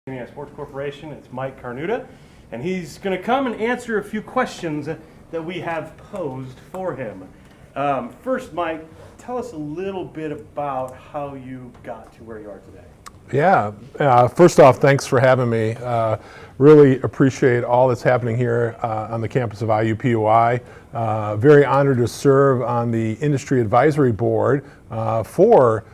Indiana Sports Corporation. It's Mike Karnuta, and he's going to come and answer a few questions that we have posed for him. First, Mike, tell us a little bit about how you got to where you are today. Yeah, first off, thanks for having me. Really appreciate all that's happening here on the campus of IUPUI. Very honored to serve on the Industry Advisory Board for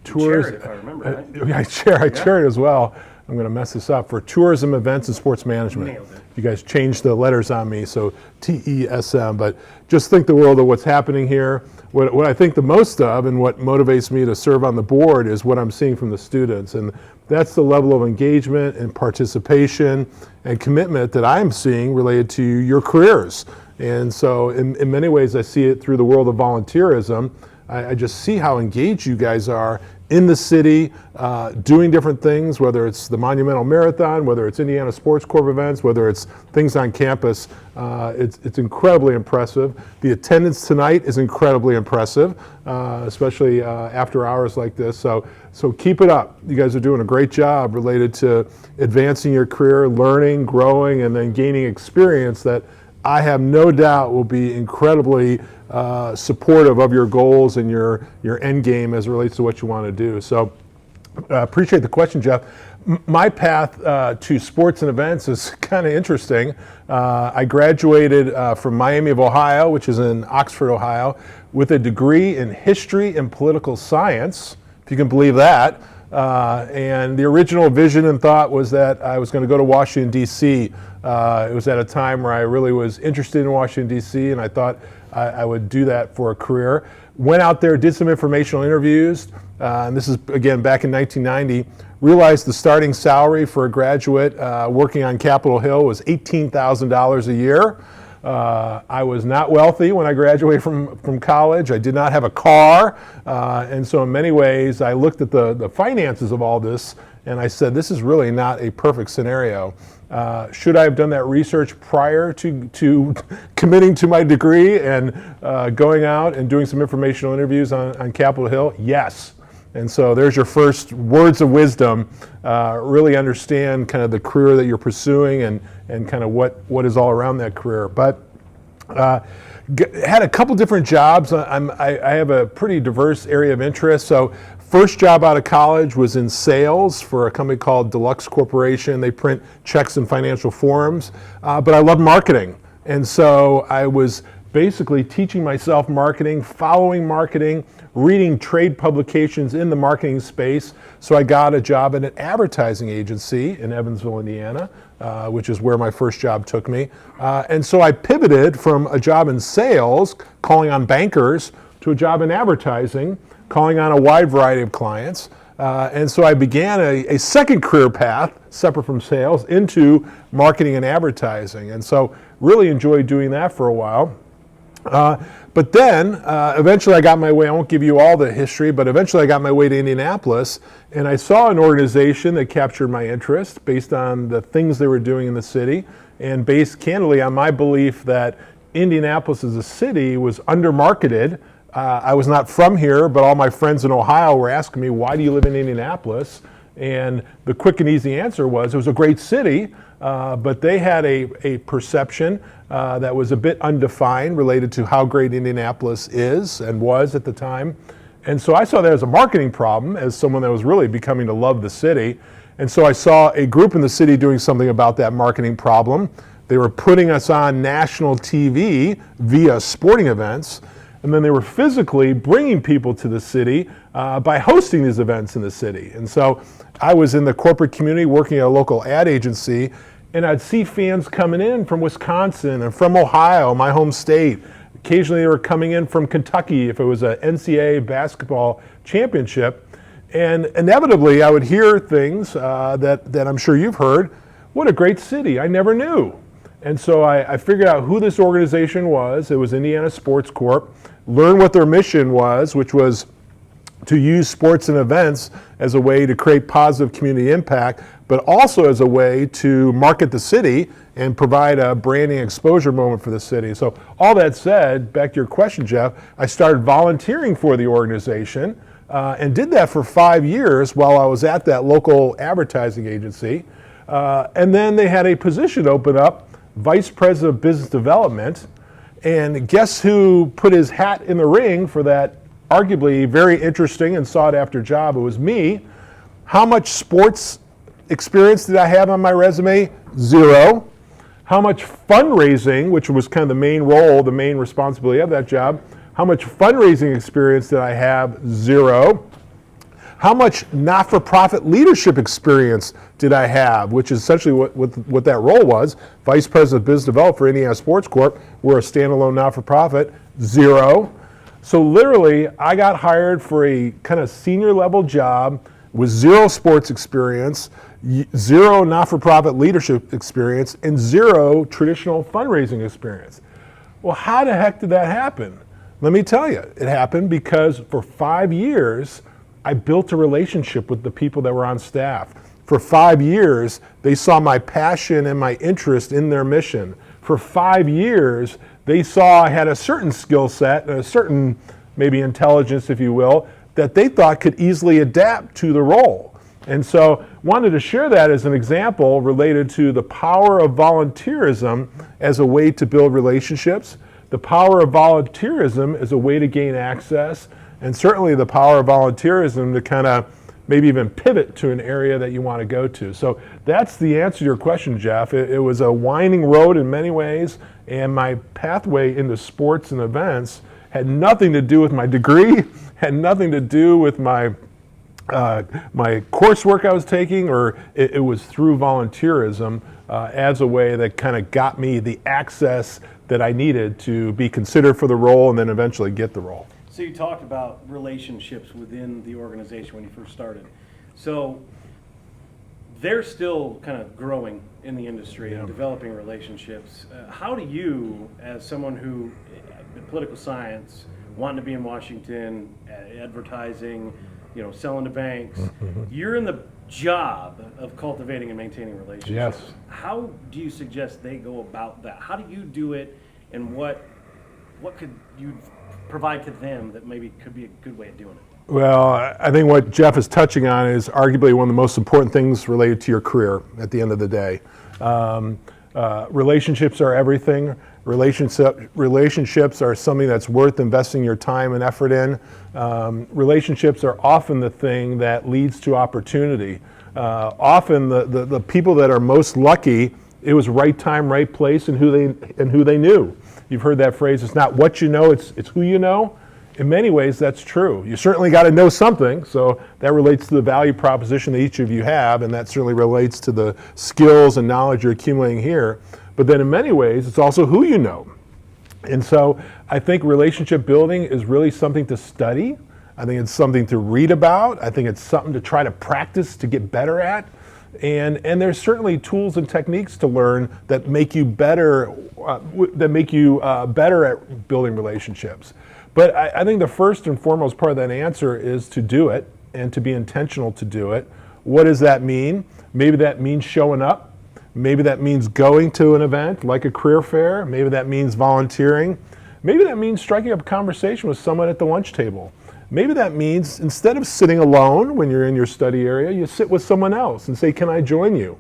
tours. Chair it, if I remember right. I chair it as well. I'm going to mess this up, for tourism, events, and sports management. Nailed it. You guys changed the letters on me, so TESM. But just think the world of what's happening here. What I think the most of, and what motivates me to serve on the board, is what I'm seeing from the students. And that's the level of engagement and participation and commitment that I'm seeing related to your careers. And so in many ways, I see it through the world of volunteerism. I just see how engaged you guys are in the city, doing different things, whether it's the Monumental Marathon, whether it's Indiana Sports Corp events, whether it's things on campus. It's incredibly impressive. The attendance tonight is incredibly impressive, especially after hours like this. So keep it up. You guys are doing a great job related to advancing your career, learning, growing, and then gaining experience that I have no doubt will be incredibly supportive of your goals and your end game as it relates to what you want to do. So appreciate the question, Jeff. My path to sports and events is kind of interesting. I graduated from Miami of Ohio, which is in Oxford, Ohio, with a degree in history and political science, if you can believe that. And the original vision and thought was that I was going to go to Washington, D.C. It was at a time where I really was interested in Washington, D.C., and I thought I would do that for a career. Went out there, did some informational interviews, and this is, again, back in 1990. Realized the starting salary for a graduate working on Capitol Hill was $18,000 a year. I was not wealthy when I graduated from college. I did not have a car. And so in many ways, I looked at the finances of all this, and I said, this is really not a perfect scenario. Should I have done that research prior to committing to my degree and going out and doing some informational interviews on Capitol Hill? Yes. And so there's your first words of wisdom. Really understand kind of the career that you're pursuing and kind of what is all around that career. But had a couple different jobs. I have a pretty diverse area of interest. So first job out of college was in sales for a company called Deluxe Corporation. They print checks and financial forms. But I love marketing. And so I was basically teaching myself marketing, following marketing, reading trade publications in the marketing space. So I got a job at an advertising agency in Evansville, Indiana, which is where my first job took me. And so I pivoted from a job in sales, calling on bankers, to a job in advertising, calling on a wide variety of clients. And so I began a second career path, separate from sales, into marketing and advertising. And so really enjoyed doing that for a while. But then, eventually I got my way, I won't give you all the history, but eventually I got my way to Indianapolis, and I saw an organization that captured my interest based on the things they were doing in the city, and based candidly on my belief that Indianapolis as a city was under-marketed. I was not from here, but all my friends in Ohio were asking me, why do you live in Indianapolis? And the quick and easy answer was, it was a great city, but they had a perception that was a bit undefined related to how great Indianapolis is and was at the time. And so I saw that as a marketing problem, as someone that was really becoming to love the city. And so I saw a group in the city doing something about that marketing problem. They were putting us on national TV via sporting events, and then they were physically bringing people to the city by hosting these events in the city. And so I was in the corporate community working at a local ad agency, and I'd see fans coming in from Wisconsin and from Ohio, my home state. Occasionally they were coming in from Kentucky if it was an NCAA basketball championship. And inevitably I would hear things that I'm sure you've heard. What a great city, I never knew. And so I figured out who this organization was. It was Indiana Sports Corp. Learned what their mission was, which was to use sports and events as a way to create positive community impact, but also as a way to market the city and provide a branding exposure moment for the city. So all that said, back to your question, Jeff, I started volunteering for the organization and did that for 5 years while I was at that local advertising agency. And then they had a position open up, Vice President of Business Development, and guess who put his hat in the ring for that arguably very interesting and sought after job? It was me. How much sports experience did I have on my resume? 0. How much fundraising, which was kind of the main role, the main responsibility of that job, how much fundraising experience did I have? 0. How much not-for-profit leadership experience did I have, which is essentially what that role was, Vice President of Business Development for Indiana Sports Corp. We're a standalone not-for-profit. 0. So literally, I got hired for a kind of senior level job with 0 sports experience, 0 not-for-profit leadership experience, and 0 traditional fundraising experience. Well, how the heck did that happen? Let me tell you, it happened because for 5 years, I built a relationship with the people that were on staff. For 5 years, they saw my passion and my interest in their mission. For 5 years, they saw I had a certain skill set and a certain maybe intelligence, if you will, that they thought could easily adapt to the role. And so wanted to share that as an example related to the power of volunteerism as a way to build relationships, the power of volunteerism as a way to gain access, and certainly the power of volunteerism to kind of maybe even pivot to an area that you want to go to. So that's the answer to your question, Jeff. It was a winding road in many ways, and my pathway into sports and events had nothing to do with my degree, had nothing to do with my coursework I was taking, or it was through volunteerism as a way that kind of got me the access that I needed to be considered for the role and then eventually get the role. So you talked about relationships within the organization when you first started. So they're still kind of growing in the industry and developing relationships. How do you, as someone who, in political science, wanting to be in Washington, advertising, selling to banks, you're in the job of cultivating and maintaining relationships. Yes. How do you suggest they go about that? How do you do it, and what could you provide to them that maybe could be a good way of doing it? Well, I think what Jeff is touching on is arguably one of the most important things related to your career at the end of the day. Relationships are everything. Relationships are something that's worth investing your time and effort in. Relationships are often the thing that leads to opportunity. Often the people that are most lucky, it was right time, right place, and who they knew. You've heard that phrase, it's not what you know, it's who you know. In many ways, that's true. You certainly got to know something, so that relates to the value proposition that each of you have, and that certainly relates to the skills and knowledge you're accumulating here. But then in many ways, it's also who you know. And so I think relationship building is really something to study. I think it's something to read about. I think it's something to try to practice to get better at. And there's certainly tools and techniques to learn that make you better, better at building relationships. But I think the first and foremost part of that answer is to do it and to be intentional to do it. What does that mean? Maybe that means showing up. Maybe that means going to an event like a career fair. Maybe that means volunteering. Maybe that means striking up a conversation with someone at the lunch table. Maybe that means instead of sitting alone when you're in your study area, you sit with someone else and say, can I join you?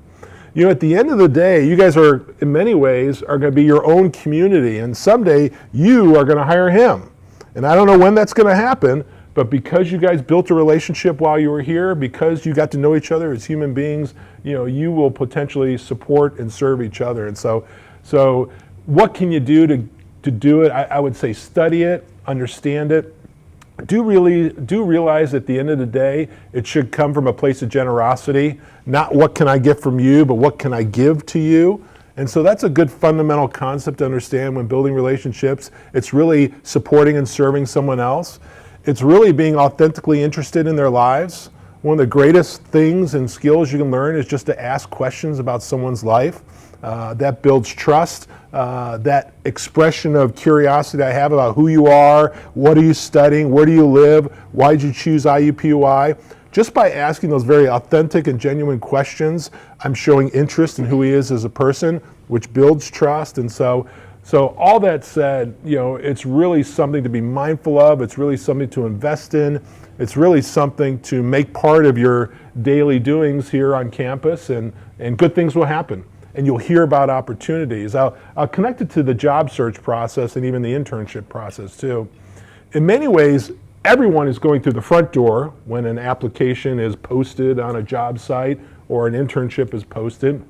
At the end of the day, you guys are, in many ways, are going to be your own community, and someday you are going to hire him. And I don't know when that's going to happen, but because you guys built a relationship while you were here, because you got to know each other as human beings, you will potentially support and serve each other. And so what can you do to do it? I would say study it, understand it. Do realize at the end of the day, it should come from a place of generosity, not what can I get from you, but what can I give to you? And so that's a good fundamental concept to understand when building relationships. It's really supporting and serving someone else. It's really being authentically interested in their lives. One of the greatest things and skills you can learn is just to ask questions about someone's life. That builds trust. That expression of curiosity I have about who you are, what are you studying, where do you live, why did you choose IUPUI? Just by asking those very authentic and genuine questions, I'm showing interest in who he is as a person, which builds trust. And so So all that said, it's really something to be mindful of. It's really something to invest in. It's really something to make part of your daily doings here on campus, and good things will happen. And you'll hear about opportunities. I'll connect it to the job search process and even the internship process too. In many ways, everyone is going through the front door when an application is posted on a job site or an internship is posted.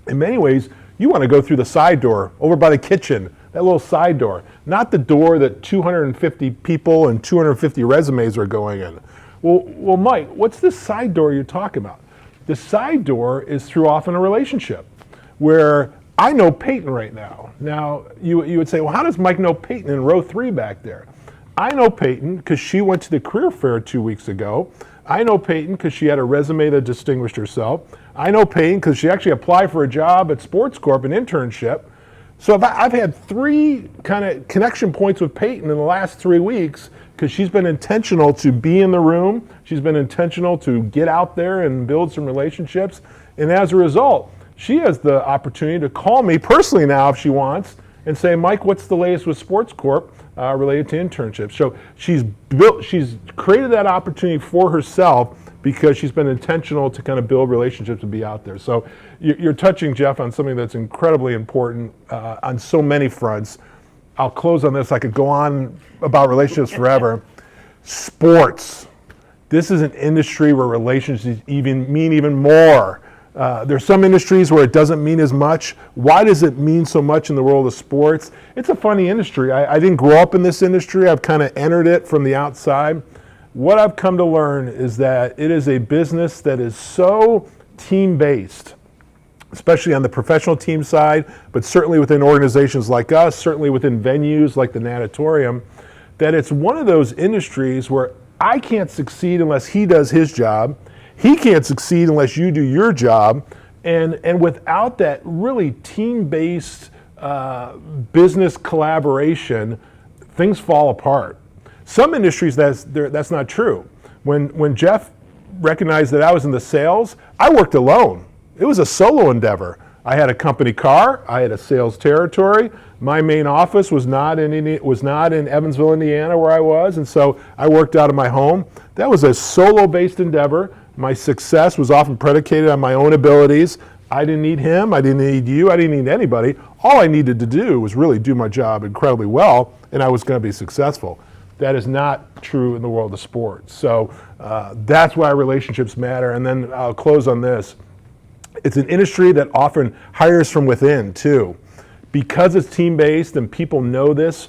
In many ways, you want to go through the side door over by the kitchen, that little side door, not the door that 250 people and 250 resumes are going in. Well, Mike, what's this side door you're talking about? The side door is through often a relationship where I know Peyton right now. Now, you would say, well, how does Mike know Peyton in row 3 back there? I know Peyton because she went to the career fair 2 weeks ago. I know Peyton because she had a resume that distinguished herself. I know Peyton because she actually applied for a job at Sports Corp, an internship. So I've had 3 kind of connection points with Peyton in the last 3 weeks because she's been intentional to be in the room. She's been intentional to get out there and build some relationships. And as a result, she has the opportunity to call me personally now if she wants and say, Mike, what's the latest with Sports Corp related to internships? So she's created that opportunity for herself because she's been intentional to kind of build relationships and be out there. So you're touching, Jeff, on something that's incredibly important on so many fronts. I'll close on this. I could go on about relationships forever. Sports. This is an industry where relationships mean even more. There's some industries where it doesn't mean as much. Why does it mean so much in the world of sports? It's a funny industry. I didn't grow up in this industry. I've kind of entered it from the outside. What I've come to learn is that it is a business that is so team-based, especially on the professional team side, but certainly within organizations like us, certainly within venues like the Natatorium, that it's one of those industries where I can't succeed unless he does his job. He can't succeed unless you do your job. And without that really team-based business collaboration, things fall apart. Some industries, that's not true. When Jeff recognized that I was in the sales, I worked alone. It was a solo endeavor. I had a company car. I had a sales territory. My main office was not in Evansville, Indiana, where I was, and so I worked out of my home. That was a solo-based endeavor. My success was often predicated on my own abilities. I didn't need him. I didn't need you. I didn't need anybody. All I needed to do was really do my job incredibly well, and I was going to be successful. That is not true in the world of sports. So that's why relationships matter. And then I'll close on this. It's an industry that often hires from within too. Because it's team-based and people know this,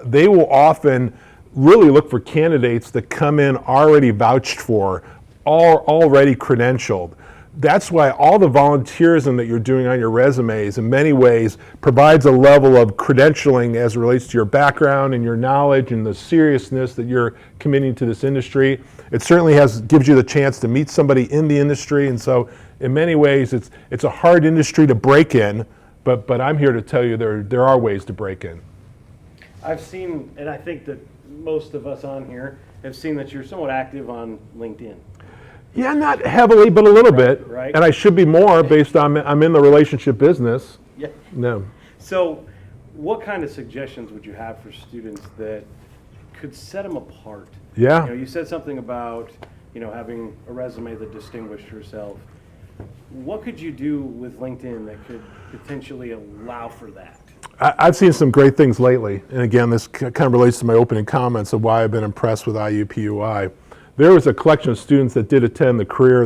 they will often really look for candidates that come in already vouched for, already credentialed. That's why all the volunteerism that you're doing on your resumes in many ways provides a level of credentialing as it relates to your background and your knowledge and the seriousness that you're committing to this industry. It certainly gives you the chance to meet somebody in the industry, and so in many ways it's a hard industry to break in, but I'm here to tell you there are ways to break in. I've seen, and I think that most of us on here have seen that you're somewhat active on LinkedIn. Yeah, not heavily, but a little bit. Right. And I should be more based on I'm in the relationship business. Yeah. No. So what kind of suggestions would you have for students that could set them apart? Yeah. You said something about, having a resume that distinguished yourself. What could you do with LinkedIn that could potentially allow for that? I've seen some great things lately. And again, this kind of relates to my opening comments of why I've been impressed with IUPUI. There was a collection of students that did attend the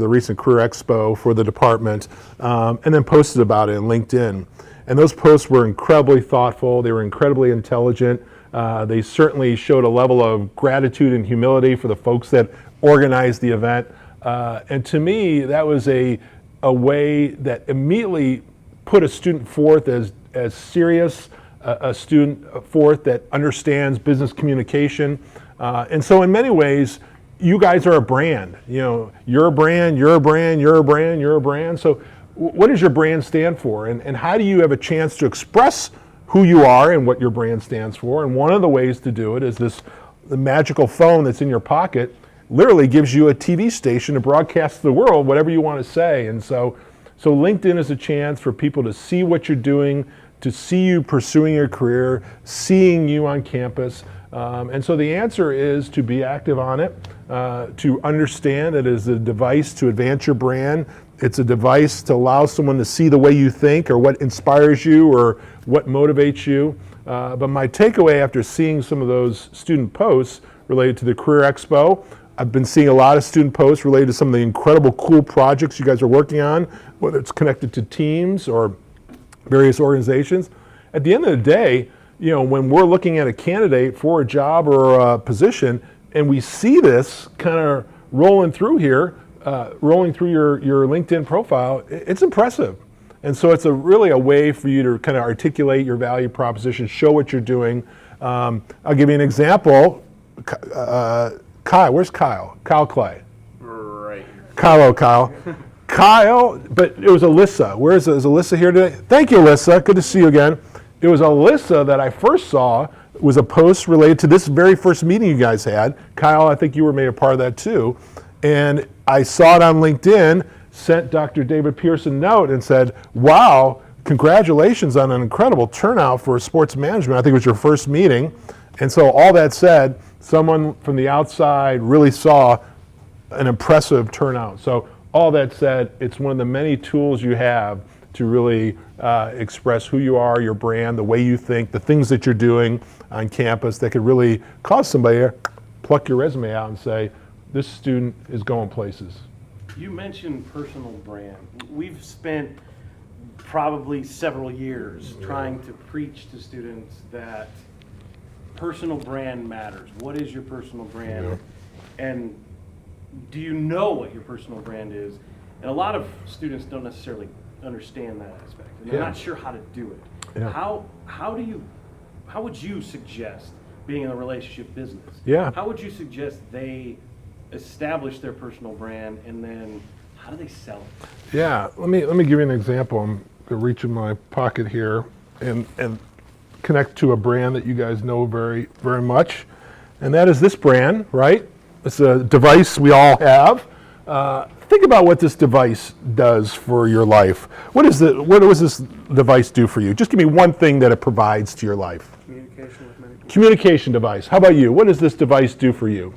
recent Career Expo for the department, and then posted about it in LinkedIn. And those posts were incredibly thoughtful. They were incredibly intelligent. They certainly showed a level of gratitude and humility for the folks that organized the event. And to me, that was a way that immediately put a student forth as serious, a student forth that understands business communication. And so in many ways, you guys are a brand. You're a brand, you're a brand, you're a brand, you're a brand. So what does your brand stand for? And how do you have a chance to express who you are and what your brand stands for? And one of the ways to do it is the magical phone that's in your pocket literally gives you a TV station to broadcast to the world whatever you want to say. And so LinkedIn is a chance for people to see what you're doing, to see you pursuing your career, seeing you on campus. And so the answer is to be active on it, to understand it is a device to advance your brand. It's a device to allow someone to see the way you think or what inspires you or what motivates you. But my takeaway after seeing some of those student posts related to the Career Expo, I've been seeing a lot of student posts related to some of the incredible cool projects you guys are working on, whether it's connected to teams or various organizations. At the end of the day, when we're looking at a candidate for a job or a position and we see this kind of rolling through here, rolling through your LinkedIn profile, it's impressive. And so it's really a way for you to kind of articulate your value proposition, show what you're doing. I'll give you an example. Kyle, where's Kyle? Kyle Clay. Right. Kyle, Kyle, but it was Alyssa. Is Alyssa here today? Thank you, Alyssa. Good to see you again. It was Alyssa that I first saw, was a post related to this very first meeting you guys had. Kyle, I think you were made a part of that too. And I saw it on LinkedIn, sent Dr. David Pearson a note and said, wow, congratulations on an incredible turnout for sports management. I think it was your first meeting. And so all that said, someone from the outside really saw an impressive turnout. So all that said, it's one of the many tools you have to really express who you are, your brand, the way you think, the things that you're doing on campus that could really cause somebody to pluck your resume out and say, this student is going places. You mentioned personal brand. We've spent probably several years trying to preach to students that personal brand matters. What is your personal brand? Yeah. And do you know what your personal brand is? And a lot of students don't necessarily understand that aspect, and they're not sure how to do it. Yeah. How would you suggest, being in a relationship business, how would you suggest they establish their personal brand, and then how do they sell it? Yeah, let me give you an example. I'm going to reach in my pocket here and connect to a brand that you guys know very, very much, and that is this brand, right? It's a device we all have. Think about what this device does for your life. What does this device do for you? Just give me one thing that it provides to your life. Communication with many people. Communication device. How about you? What does this device do for you?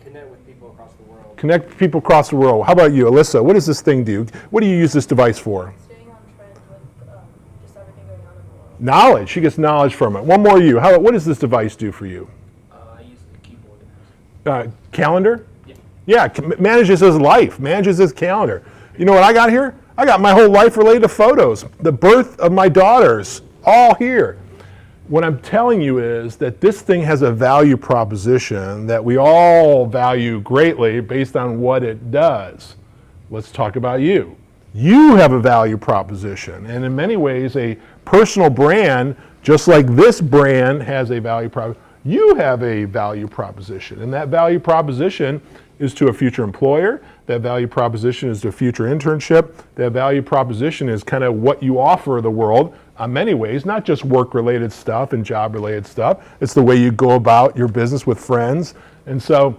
Connect with people across the world. Connect people across the world. How about you, Alyssa? What does this thing do? What do you use this device for? Staying on trend with just everything going on in the world. Knowledge. She gets knowledge from it. One more you. What does this device do for you? I use the keyboard. Calendar? Yeah. Yeah, manages his life, manages his calendar. You know what I got here? I got my whole life related to photos. The birth of my daughters, all here. What I'm telling you is that this thing has a value proposition that we all value greatly based on what it does. Let's talk about you. You have a value proposition, and in many ways, a personal brand, just like this brand has a value proposition, you have a value proposition, and that value proposition is to a future employer. That value proposition is to a future internship. That value proposition is kind of what you offer the world in many ways, not just work-related stuff and job-related stuff. It's the way you go about your business with friends. And so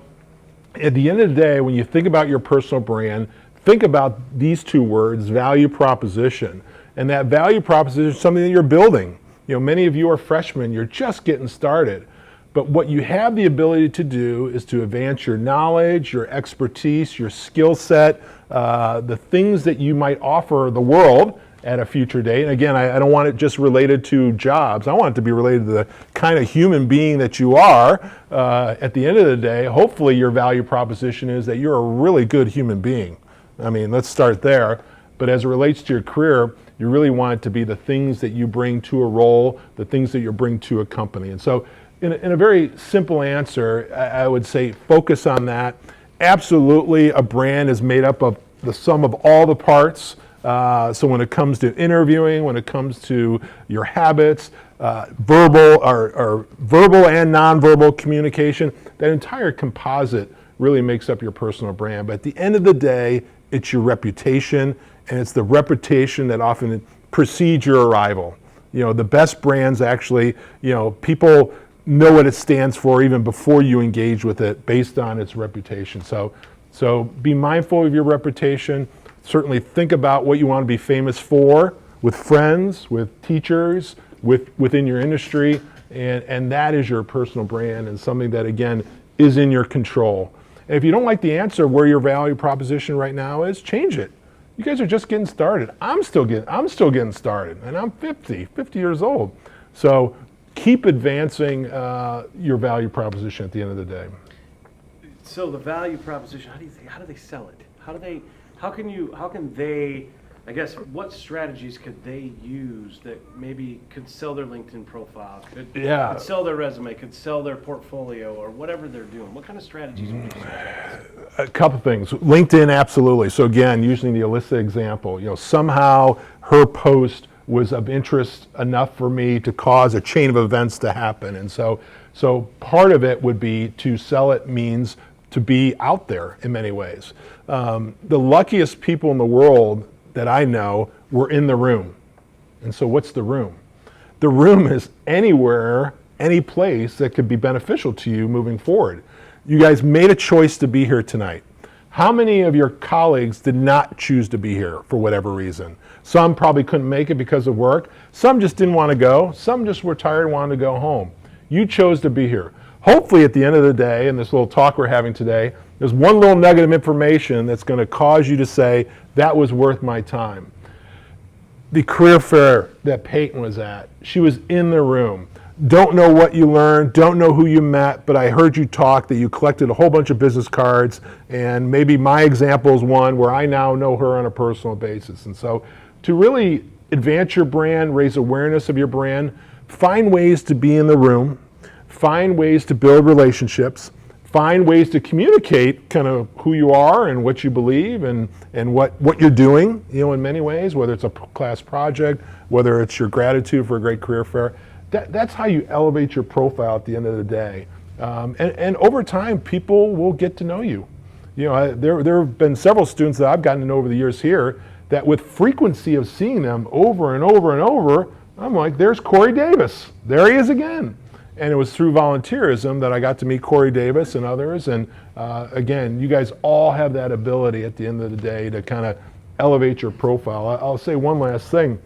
at the end of the day, when you think about your personal brand, think about these two words, value proposition. And that value proposition is something that you're building. Many of you are freshmen, you're just getting started. But what you have the ability to do is to advance your knowledge, your expertise, your skill set, the things that you might offer the world at a future date. And again, I don't want it just related to jobs. I want it to be related to the kind of human being that you are. At the end of the day, hopefully your value proposition is that you're a really good human being. I mean, let's start there. But as it relates to your career, you really want it to be the things that you bring to a role, the things that you bring to a company. And so in a very simple answer, I would say focus on that. Absolutely, a brand is made up of the sum of all the parts. So when it comes to interviewing, when it comes to your habits, verbal and nonverbal communication, that entire composite really makes up your personal brand. But at the end of the day, it's your reputation, and it's the reputation that often precedes your arrival. The best brands actually, people know what it stands for even before you engage with it based on its reputation. So be mindful of your reputation. Certainly think about what you want to be famous for with friends, with teachers, within your industry, and that is your personal brand and something that, again, is in your control. And if you don't like the answer where your value proposition right now is, change it. You guys are just getting started. I'm still getting started, and I'm 50 years old. So keep advancing your value proposition at the end of the day. So the value proposition, how do they sell it? How can they, I guess, what strategies could they use that maybe could sell their LinkedIn profile, could sell their resume, could sell their portfolio, or whatever they're doing? What kind of strategies would you suggest? A couple things. LinkedIn, absolutely. So again, using the Alyssa example, somehow her post was of interest enough for me to cause a chain of events to happen. And so part of it would be to sell it means to be out there in many ways. The luckiest people in the world that I know were in the room. And so what's the room? The room is anywhere, any place that could be beneficial to you moving forward. You guys made a choice to be here tonight. How many of your colleagues did not choose to be here for whatever reason? Some probably couldn't make it because of work. Some just didn't want to go. Some just were tired and wanted to go home. You chose to be here. Hopefully at the end of the day, in this little talk we're having today, there's one little nugget of information that's going to cause you to say, that was worth my time. The career fair that Peyton was at, she was in the room. Don't know what you learned, don't know who you met, but I heard you talk that you collected a whole bunch of business cards, and maybe my example is one where I now know her on a personal basis. And so to really advance your brand, raise awareness of your brand, find ways to be in the room, find ways to build relationships, find ways to communicate kind of who you are and what you believe and what you're doing, in many ways, whether it's a class project, whether it's your gratitude for a great career fair. That's how you elevate your profile at the end of the day. And over time, people will get to know you. There have been several students that I've gotten to know over the years here that with frequency of seeing them over and over and over, I'm like, there's Corey Davis. There he is again. And it was through volunteerism that I got to meet Corey Davis and others. And again, you guys all have that ability at the end of the day to kind of elevate your profile. I'll say one last thing.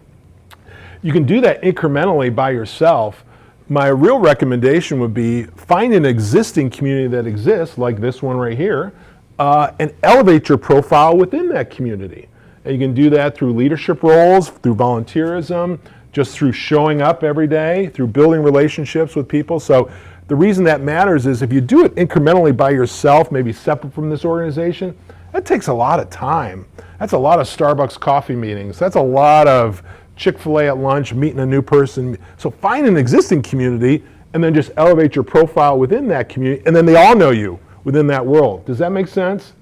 You can do that incrementally by yourself. My real recommendation would be find an existing community that exists, like this one right here, and elevate your profile within that community. And you can do that through leadership roles, through volunteerism, just through showing up every day, through building relationships with people. So the reason that matters is if you do it incrementally by yourself, maybe separate from this organization, that takes a lot of time. That's a lot of Starbucks coffee meetings. That's a lot of Chick-fil-A at lunch, meeting a new person. So find an existing community and then just elevate your profile within that community, and then they all know you within that world. Does that make sense?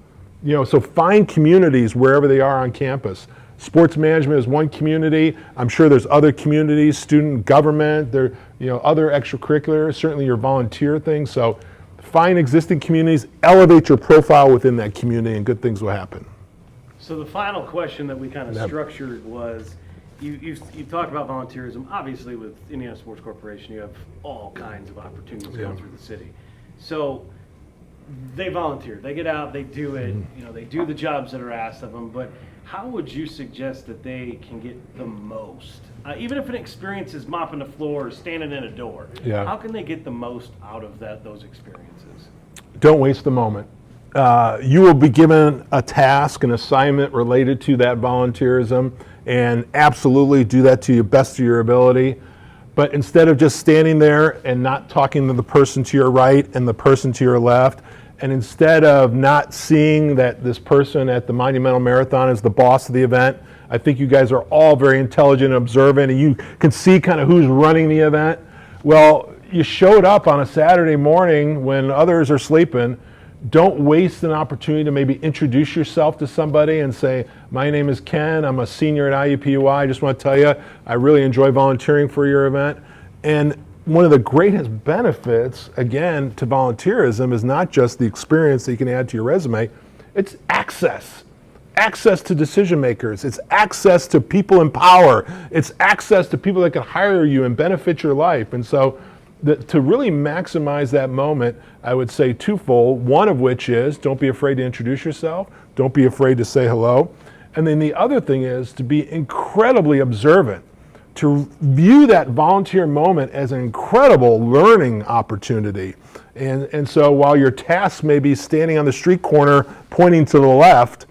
So find communities wherever they are on campus. Sports management is one community. I'm sure there's other communities, student government, there, other extracurriculars, certainly your volunteer things. So find existing communities, elevate your profile within that community, and good things will happen. So the final question that we kind of structured was, you talked about volunteerism. Obviously with Indiana Sports Corporation, you have all kinds of opportunities going through the city. So they volunteer, they get out, they do it, they do the jobs that are asked of them, but how would you suggest that they can get the most? Even if an experience is mopping the floor or standing in a door, how can they get the most out of those experiences? Don't waste the moment. You will be given a task, an assignment related to that volunteerism, and absolutely do that to the best of your ability. But instead of just standing there and not talking to the person to your right and the person to your left, and instead of not seeing that this person at the Monumental Marathon is the boss of the event, I think you guys are all very intelligent and observant, and you can see kind of who's running the event. Well, you showed up on a Saturday morning when others are sleeping. Don't waste an opportunity to maybe introduce yourself to somebody and say, my name is Ken, I'm a senior at IUPUI. I just want to tell you, I really enjoy volunteering for your event. And one of the greatest benefits, again, to volunteerism is not just the experience that you can add to your resume, it's access. Access to decision makers. It's access to people in power. It's access to people that can hire you and benefit your life. And so to really maximize that moment, I would say twofold. One of which is don't be afraid to introduce yourself. Don't be afraid to say hello. And then the other thing is to be incredibly observant. to view that volunteer moment as an incredible learning opportunity. And so while your task may be standing on the street corner pointing to the left,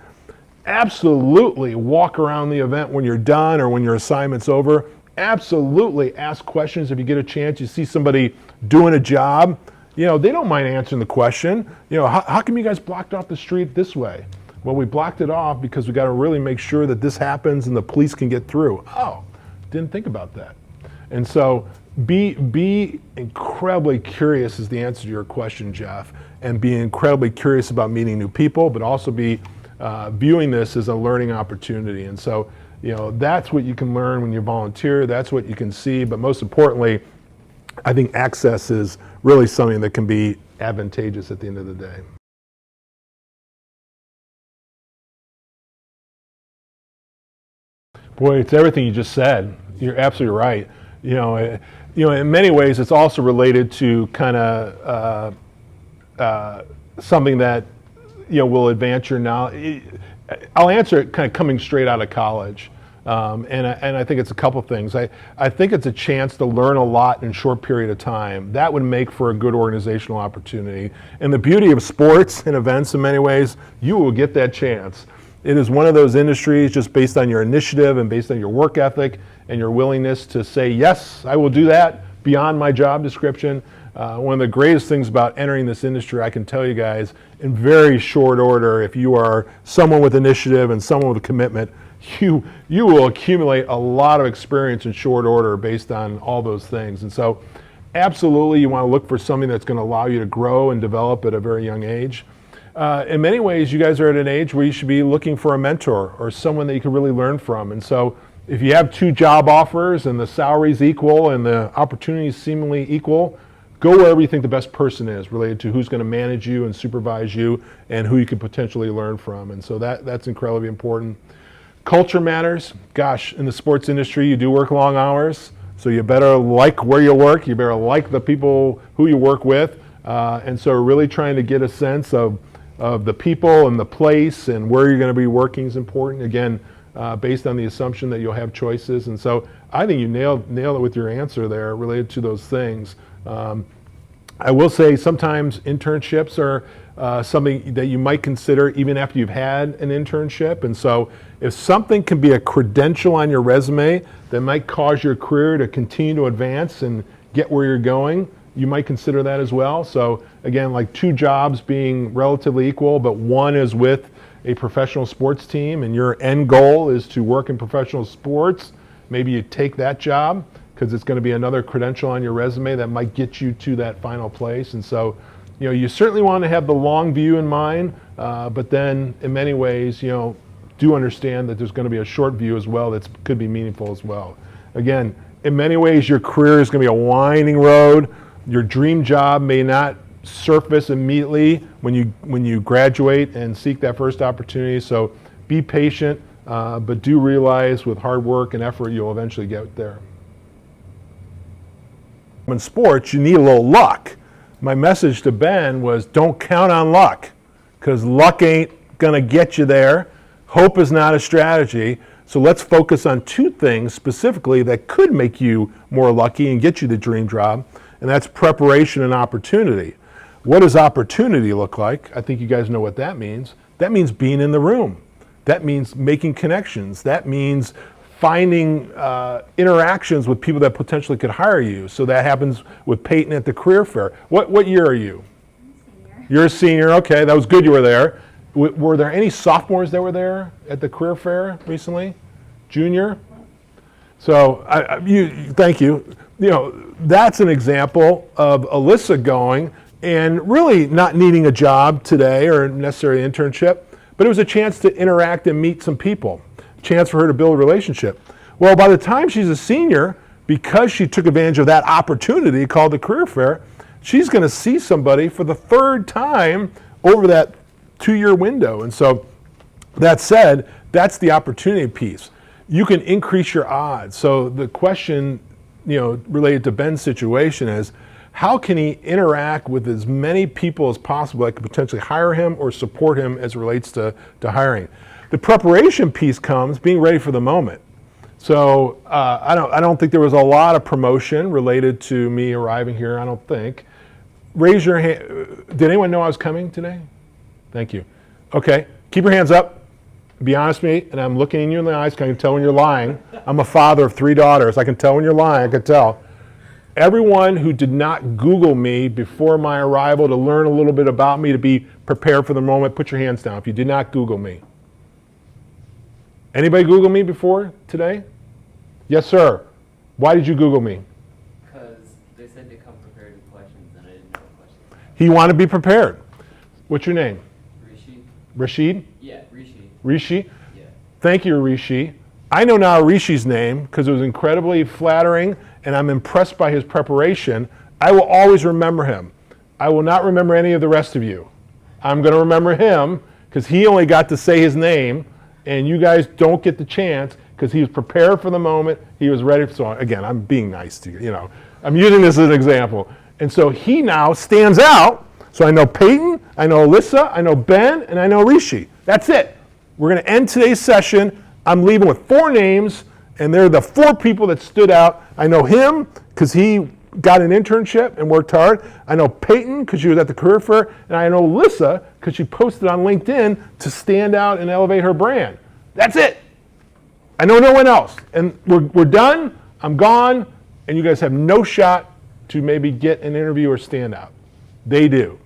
absolutely walk around the event when you're done or when your assignment's over. Absolutely ask questions if you get a chance. You see somebody doing a job, they don't mind answering the question. How come you guys blocked off the street this way? Well, we blocked it off because we got to really make sure that this happens and the police can get through. Oh, didn't think about that. And so be incredibly curious is the answer to your question, Jeff, and be incredibly curious about meeting new people, but also be viewing this as a learning opportunity. And so, that's what you can learn when you volunteer. That's what you can see. But most importantly, I think access is really something that can be advantageous at the end of the day. Boy, it's everything you just said. You're absolutely right. In many ways, it's also related to kind of something that will advance your knowledge. I'll answer it kind of coming straight out of college, and I think it's a couple things. I think it's a chance to learn a lot in a short period of time. That would make for a good organizational opportunity. And the beauty of sports and events, in many ways, you will get that chance. It is one of those industries just based on your initiative and based on your work ethic and your willingness to say, yes, I will do that beyond my job description. One of the greatest things about entering this industry, I can tell you guys, in very short order, if you are someone with initiative and someone with a commitment, you will accumulate a lot of experience in short order based on all those things. And so absolutely you want to look for something that's going to allow you to grow and develop at a very young age. In many ways, you guys are at an age where you should be looking for a mentor or someone that you can really learn from. And so if you have 2 job offers and the salary's equal and the opportunities seemingly equal, go wherever you think the best person is related to who's going to manage you and supervise you and who you could potentially learn from. And so that's incredibly important. Culture matters. Gosh, in the sports industry, you do work long hours, so you better like where you work. You better like the people who you work with. And so really trying to get a sense of the people and the place and where you're going to be working is important. Again, based on the assumption that you'll have choices. And so I think you nailed it with your answer there related to those things. I will say sometimes internships are something that you might consider even after you've had an internship. And so if something can be a credential on your resume that might cause your career to continue to advance and get where you're going, you might consider that as well. So again, like 2 jobs being relatively equal, but one is with a professional sports team and your end goal is to work in professional sports, maybe you take that job because it's going to be another credential on your resume that might get you to that final place. And so, you certainly want to have the long view in mind, but then in many ways, do understand that there's going to be a short view as well that could be meaningful as well. Again, in many ways, your career is going to be a winding road. Your dream job may not surface immediately when you graduate and seek that first opportunity. So be patient, but do realize with hard work and effort, you'll eventually get there. In sports, you need a little luck. My message to Ben was don't count on luck because luck ain't going to get you there. Hope is not a strategy. So let's focus on 2 things specifically that could make you more lucky and get you the dream job. And that's preparation and opportunity. What does opportunity look like? I think you guys know what that means. That means being in the room. That means making connections. That means finding interactions with people that potentially could hire you. So that happens with Peyton at the career fair. What year are you? Senior. You're a senior. Okay, that was good you were there. Were there any sophomores that were there at the career fair recently? Junior? So thank you. That's an example of Alyssa going and really not needing a job today or necessarily an internship, but it was a chance to interact and meet some people, a chance for her to build a relationship. Well, by the time she's a senior, because she took advantage of that opportunity called the career fair, she's going to see somebody for the 3rd time over that 2-year window. And so that said, that's the opportunity piece. You can increase your odds. So the question, related to Ben's situation is, how can he interact with as many people as possible that could potentially hire him or support him as it relates to hiring? The preparation piece comes being ready for the moment. So I don't think there was a lot of promotion related to me arriving here, I don't think. Raise your hand. Did anyone know I was coming today? Thank you. Okay, keep your hands up. Be honest with me, and I'm looking you in the eyes, I can tell when you're lying. I'm a father of 3 daughters. I can tell when you're lying, I can tell. Everyone who did not Google me before my arrival to learn a little bit about me, to be prepared for the moment, put your hands down if you did not Google me. Anybody Google me before today? Yes, sir. Why did you Google me? Because they said to come prepared with questions, and I didn't know what questions. He wanted to be prepared. What's your name? Rishi? Rashid? Yeah, Rishi. Rishi? Yeah. Thank you, Rishi. I know now Rishi's name because it was incredibly flattering, and I'm impressed by his preparation. I will always remember him. I will not remember any of the rest of you. I'm going to remember him because he only got to say his name, and you guys don't get the chance because he was prepared for the moment. He was ready. So again, I'm being nice to you. You know, I'm using this as an example. And so he now stands out. So I know Peyton, I know Alyssa, I know Ben, and I know Rishi. That's it. We're going to end today's session. I'm leaving with 4 names, and they're the 4 people that stood out. I know him because he got an internship and worked hard. I know Peyton because she was at the career fair, and I know Alyssa because she posted on LinkedIn to stand out and elevate her brand. That's it. I know no one else. And we're done. I'm gone, and you guys have no shot to maybe get an interview or stand out. They do.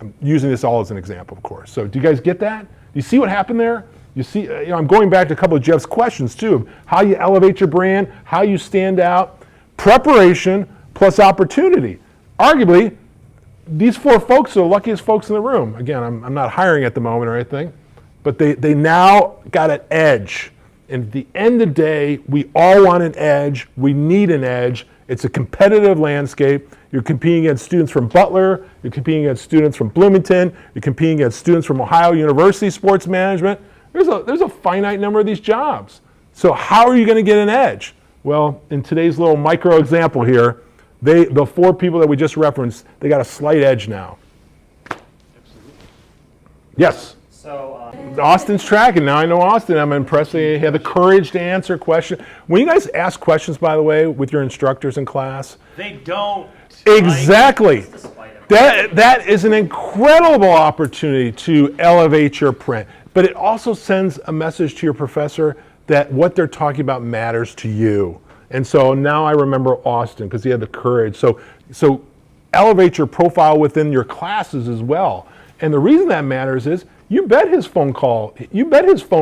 I'm using this all as an example, of course. So do you guys get that? Do you see what happened there? You see, I'm going back to a couple of Jeff's questions too. How you elevate your brand, how you stand out, preparation plus opportunity. Arguably, these 4 folks are the luckiest folks in the room. Again, I'm not hiring at the moment or anything, but they now got an edge. And at the end of the day, we all want an edge. We need an edge. It's a competitive landscape. You're competing against students from Butler. You're competing against students from Bloomington. You're competing against students from Ohio University Sports Management. There's a finite number of these jobs. So how are you going to get an edge? Well, in today's little micro example here, the 4 people that we just referenced, they got a slight edge now. Yes? So, Austin's tracking. Now I know Austin. I'm impressed that he had the courage to answer questions. When you guys ask questions, by the way, with your instructors in class, They don't. exactly. Despite it. That is an incredible opportunity to elevate your print. But it also sends a message to your professor that what they're talking about matters to you. And so now I remember Austin because he had the courage. So elevate your profile within your classes as well. And the reason that matters is you bet his phone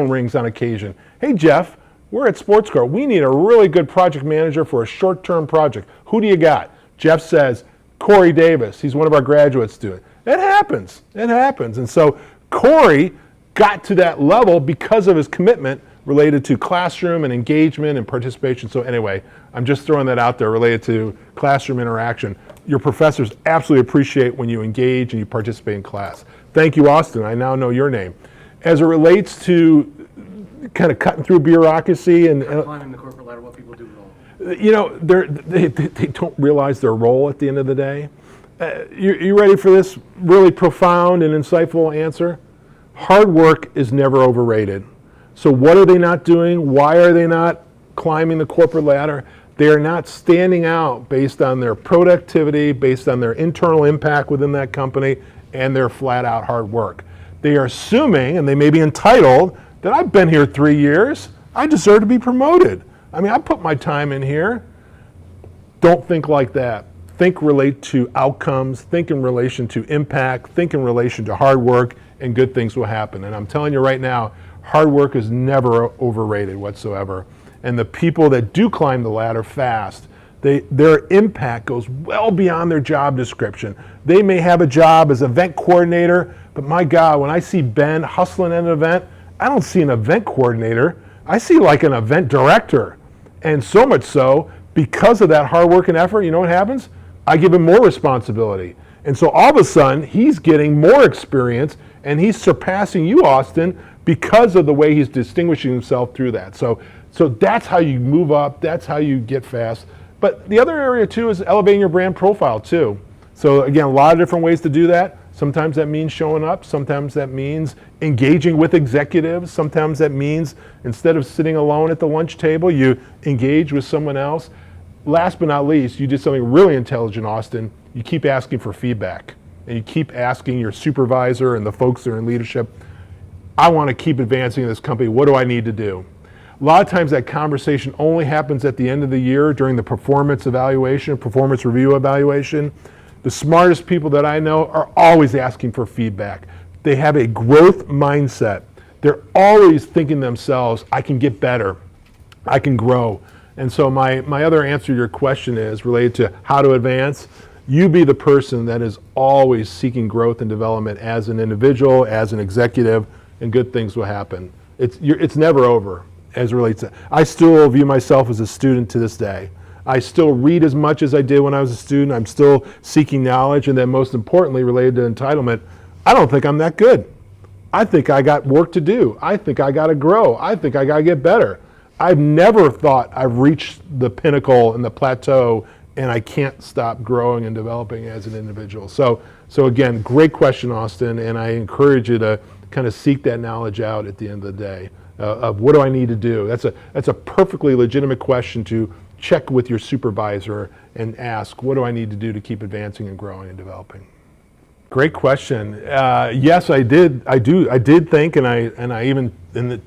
rings on occasion. Hey, Jeff, we're at Sports Car. We need a really good project manager for a short-term project. Who do you got? Jeff says, Corey Davis. He's one of our graduate students. It happens. It happens. And so Corey got to that level because of his commitment related to classroom and engagement and participation. So anyway, I'm just throwing that out there related to classroom interaction. Your professors absolutely appreciate when you engage and you participate in class. Thank you, Austin. I now know your name. As it relates to kind of cutting through bureaucracy and climbing the corporate ladder, what people do wrong. you know, they don't realize their role at the end of the day. You ready for this really profound and insightful answer? Hard work is never overrated. So what are they not doing? Why are they not climbing the corporate ladder? They are not standing out based on their productivity, based on their internal impact within that company, and their flat out hard work. They are assuming, and they may be entitled, that I've been here 3 years, I deserve to be promoted. I mean, I put my time in here. Don't think like that. Think relate to outcomes, think in relation to impact, think in relation to hard work, and good things will happen. And I'm telling you right now, hard work is never overrated whatsoever. And the people that do climb the ladder fast, their impact goes well beyond their job description. They may have a job as event coordinator, but my God, when I see Ben hustling at an event, I don't see an event coordinator. I see like an event director. And so much so, because of that hard work and effort, you know what happens? I give him more responsibility. And so all of a sudden, he's getting more experience, and he's surpassing you, Austin, because of the way he's distinguishing himself through that. So that's how you move up, that's how you get fast. But the other area too is elevating your brand profile too. So again, a lot of different ways to do that. Sometimes that means showing up. Sometimes that means engaging with executives. Sometimes that means instead of sitting alone at the lunch table, you engage with someone else. Last but not least, you did something really intelligent, Austin. You keep asking for feedback. And you keep asking your supervisor and the folks that are in leadership, I want to keep advancing in this company. What do I need to do? A lot of times that conversation only happens at the end of the year during the performance evaluation, performance review evaluation. The smartest people that I know are always asking for feedback. They have a growth mindset. They're always thinking themselves, I can get better, I can grow. And so my other answer to your question is related to how to advance. You be the person that is always seeking growth and development as an individual, as an executive, and good things will happen. It's never over as it relates to, I still view myself as a student to this day. I still read as much as I did when I was a student. I'm still seeking knowledge, and then most importantly, related to entitlement, I don't think I'm that good. I think I got work to do. I think I got to grow. I think I got to get better. I've never thought I've reached the pinnacle and the plateau, and I can't stop growing and developing as an individual. So again, great question, Austin, and I encourage you to kind of seek that knowledge out at the end of the day of what do I need to do. That's a perfectly legitimate question to check with your supervisor and ask, what do I need to do to keep advancing and growing and developing? Great question. Yes, I did think, and I even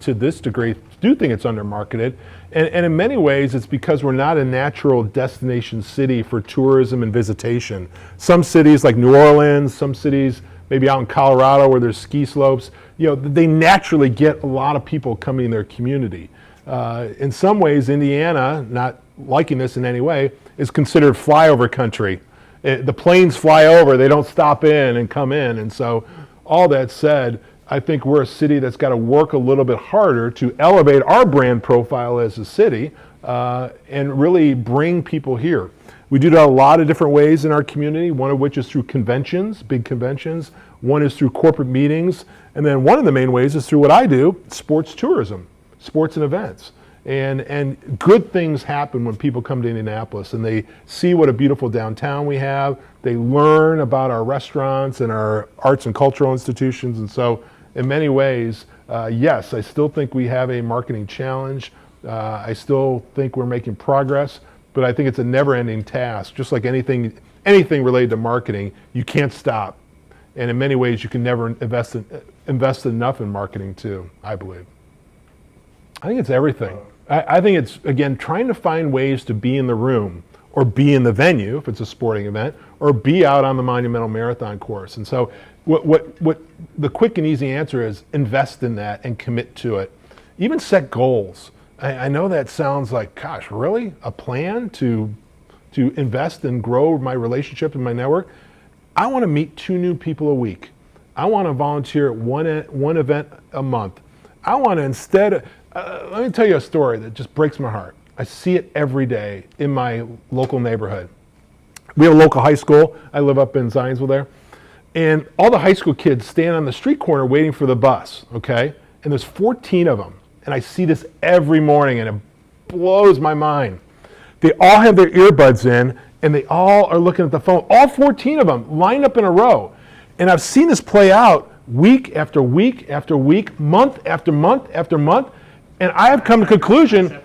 to this degree do think it's undermarketed. And in many ways, it's because we're not a natural destination city for tourism and visitation. Some cities like New Orleans, some cities maybe out in Colorado where there's ski slopes, they naturally get a lot of people coming in their community. In some ways, Indiana, not liking this in any way, is considered flyover country. The planes fly over, they don't stop in and come in. And so all that said, I think we're a city that's got to work a little bit harder to elevate our brand profile as a city and really bring people here. We do that a lot of different ways in our community, one of which is through conventions, big conventions. One is through corporate meetings. And then one of the main ways is through what I do, sports tourism, sports and events. And good things happen when people come to Indianapolis and they see what a beautiful downtown we have. They learn about our restaurants and our arts and cultural institutions. And so in many ways, yes, I still think we have a marketing challenge. I still think we're making progress, but I think it's a never-ending task. Just like anything related to marketing, you can't stop. And in many ways, you can never invest enough in marketing too, I believe. I think it's everything. I think it's, again, trying to find ways to be in the room or be in the venue if it's a sporting event or be out on the Monumental Marathon course. And so what the quick and easy answer is invest in that and commit to it. Even set goals. I know that sounds like, gosh, really? A plan to invest and grow my relationship and my network? I want to meet 2 new people a week. I want to volunteer at one event a month. I want to let me tell you a story that just breaks my heart. I see it every day in my local neighborhood. We have a local high school. I live up in Zionsville there. And all the high school kids stand on the street corner waiting for the bus, okay? And there's 14 of them. And I see this every morning and it blows my mind. They all have their earbuds in and they all are looking at the phone. All 14 of them lined up in a row. And I've seen this play out week after week after week, month after month after month. And I've come to conclusion,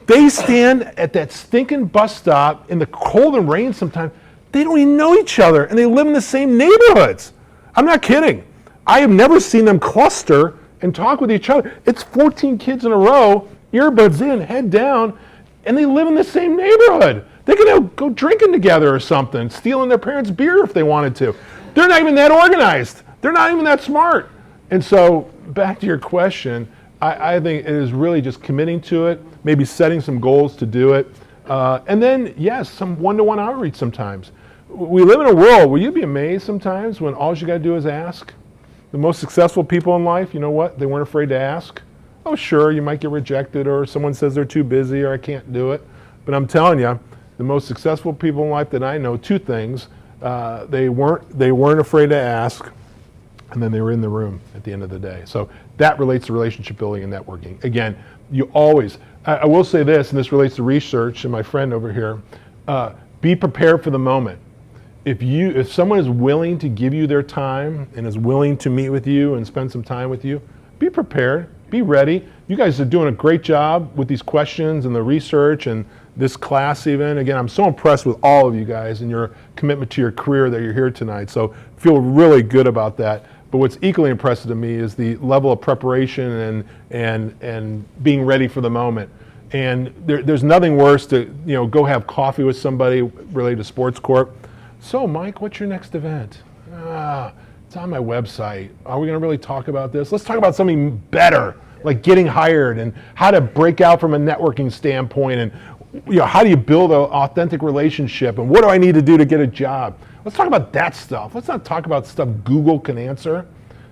they stand at that stinking bus stop in the cold and rain sometimes. They don't even know each other and they live in the same neighborhoods. I'm not kidding. I have never seen them cluster and talk with each other. It's 14 kids in a row, earbuds in, head down, and they live in the same neighborhood. They can go drinking together or something, stealing their parents' beer if they wanted to. They're not even that organized. They're not even that smart. And so back to your question, I think it is really just committing to it, maybe setting some goals to do it. And then, yes, some one-to-one outreach sometimes. We live in a world where you'd be amazed sometimes when all you got to do is ask. The most successful people in life, you know what? They weren't afraid to ask. Oh, sure, you might get rejected or someone says they're too busy or I can't do it. But I'm telling you, the most successful people in life that I know, 2 things. They weren't afraid to ask, and then they were in the room at the end of the day. So that relates to relationship building and networking. Again, you always, I will say this, and this relates to research and my friend over here, be prepared for the moment. if someone is willing to give you their time and is willing to meet with you and spend some time with you, be prepared, be ready. You guys are doing a great job with these questions and the research and this class even. Again, I'm so impressed with all of you guys and your commitment to your career that you're here tonight. So feel really good about that. But what's equally impressive to me is the level of preparation and being ready for the moment. And there's nothing worse to go have coffee with somebody related to Sports Corp. So Mike, what's your next event? It's on my website. Are we going to really talk about this? Let's talk about something better, like getting hired and how to break out from a networking standpoint, and how do you build an authentic relationship, and what do I need to do to get a job? Let's talk about that stuff. Let's not talk about stuff Google can answer.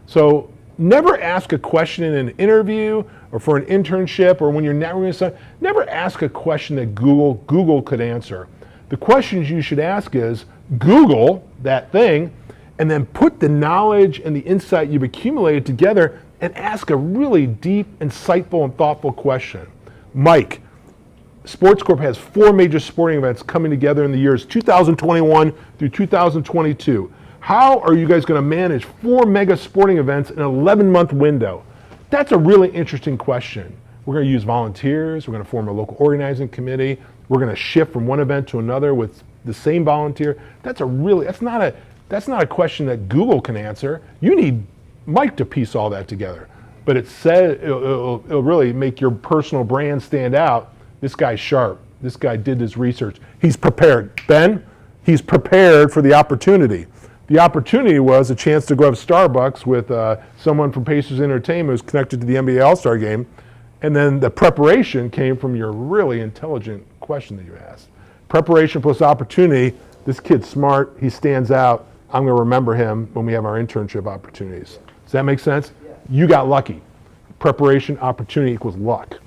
So never ask a question in an interview or for an internship or when you're networking stuff. Never ask a question that Google could answer. The questions you should ask is, Google that thing, and then put the knowledge and the insight you've accumulated together and ask a really deep, insightful, and thoughtful question. Mike, Sports Corp has 4 major sporting events coming together in the years 2021 through 2022. How are you guys going to manage 4 mega sporting events in an 11-month window? That's a really interesting question. We're going to use volunteers. We're going to form a local organizing committee. We're going to shift from one event to another with the same volunteer. That's not a question that Google can answer. You need Mike to piece all that together. But it'll really make your personal brand stand out. This guy's sharp. This guy did his research. He's prepared. Ben, he's prepared for the opportunity. The opportunity was a chance to go have Starbucks with someone from Pacers Entertainment who's connected to the NBA All-Star Game. And then the preparation came from your really intelligent question that you asked. Preparation plus opportunity. This kid's smart. He stands out. I'm going to remember him when we have our internship opportunities. Does that make sense? Yeah. You got lucky. Preparation, opportunity equals luck.